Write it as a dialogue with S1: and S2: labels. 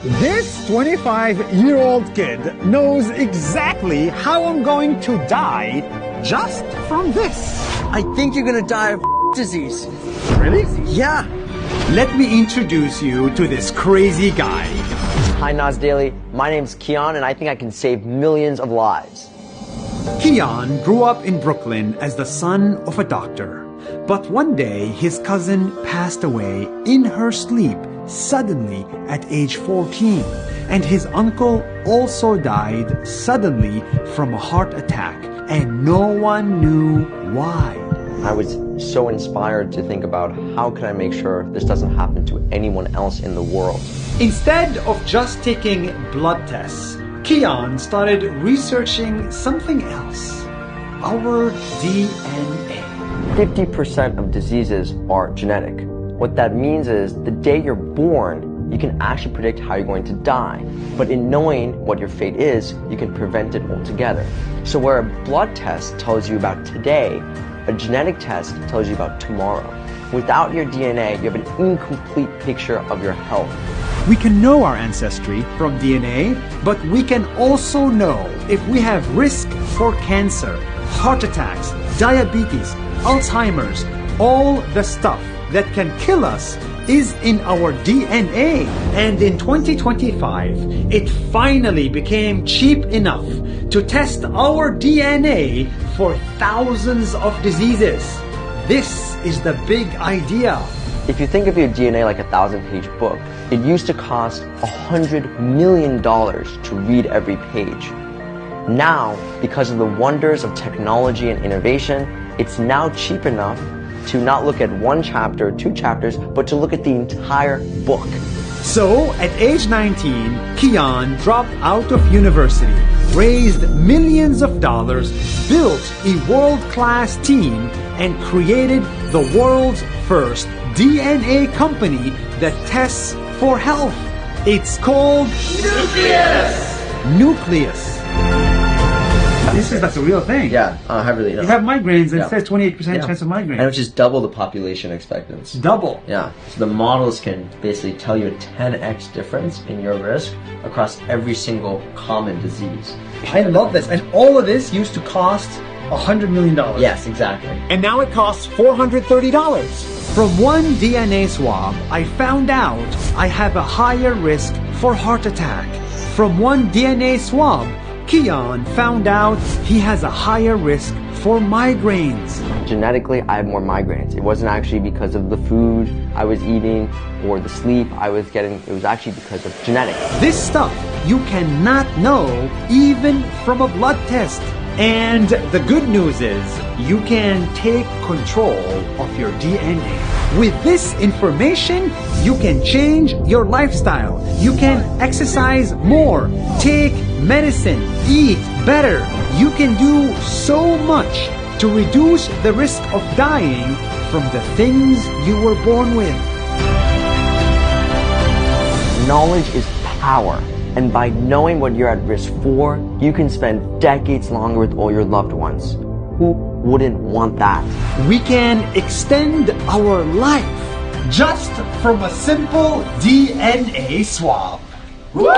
S1: This 25-year-old kid knows exactly how I'm going to die just from this.
S2: I think you're gonna die of disease.
S1: Really?
S2: Yeah.
S1: Let me introduce you to this crazy guy.
S3: Hi Nas Daily, my name's Keon and I think I can save millions of lives.
S1: Keon grew up in Brooklyn as the son of a doctor. But one day, his cousin passed away in her sleep suddenly at age 14. And his uncle also died suddenly from a heart attack. And no one knew why.
S3: I was so inspired to think about how can I make sure this doesn't happen to anyone else in the world.
S1: Instead of just taking blood tests, Keon started researching something else. Our DNA.
S3: 50% of diseases are genetic. What that means is the day you're born, you can actually predict how you're going to die. But in knowing what your fate is, you can prevent it altogether. So where a blood test tells you about today, a genetic test tells you about tomorrow. Without your DNA, you have an incomplete picture of your health.
S1: We can know our ancestry from DNA, but we can also know if we have risk for cancer, heart attacks, diabetes, Alzheimer's. All the stuff that can kill us is in our DNA. And in 2025, it finally became cheap enough to test our DNA for thousands of diseases. This is the big idea.
S3: If you think of your DNA like a 1,000-page book, it used to cost $100 million to read every page. Now, because of the wonders of technology and innovation, it's now cheap enough to not look at one chapter or two chapters, but to look at the entire book.
S1: So, at age 19, Keon dropped out of university, raised millions of dollars, built a world-class team, and created the world's first DNA company that tests for health. It's called Nucleus. That's a real thing.
S3: Yeah, I really know.
S1: You have migraines and
S3: Yeah.
S1: it says 28% chance of migraine.
S3: And which is double the population expectancy.
S1: Double.
S3: Yeah, so the models can basically tell you a 10x difference in your risk across every single common disease.
S1: I love this. And all of this used to cost $100 million.
S3: Yes, exactly.
S1: And now it costs $430. From one DNA swab, I found out I have a higher risk for heart attack. From one DNA swab, Keon found out he has a higher risk for migraines.
S3: Genetically, I have more migraines. It wasn't actually because of the food I was eating or the sleep I was getting. It was actually because of genetics.
S1: This stuff you cannot know even from a blood test. And the good news is you can take control of your DNA. With this information, you can change your lifestyle. You can exercise more, take medicine, eat better. You can do so much to reduce the risk of dying from the things you were born with.
S3: Knowledge is power. And by knowing what you're at risk for, you can spend decades longer with all your loved ones. Who wouldn't want that?
S1: We can extend our life just from a simple DNA swab. Woo!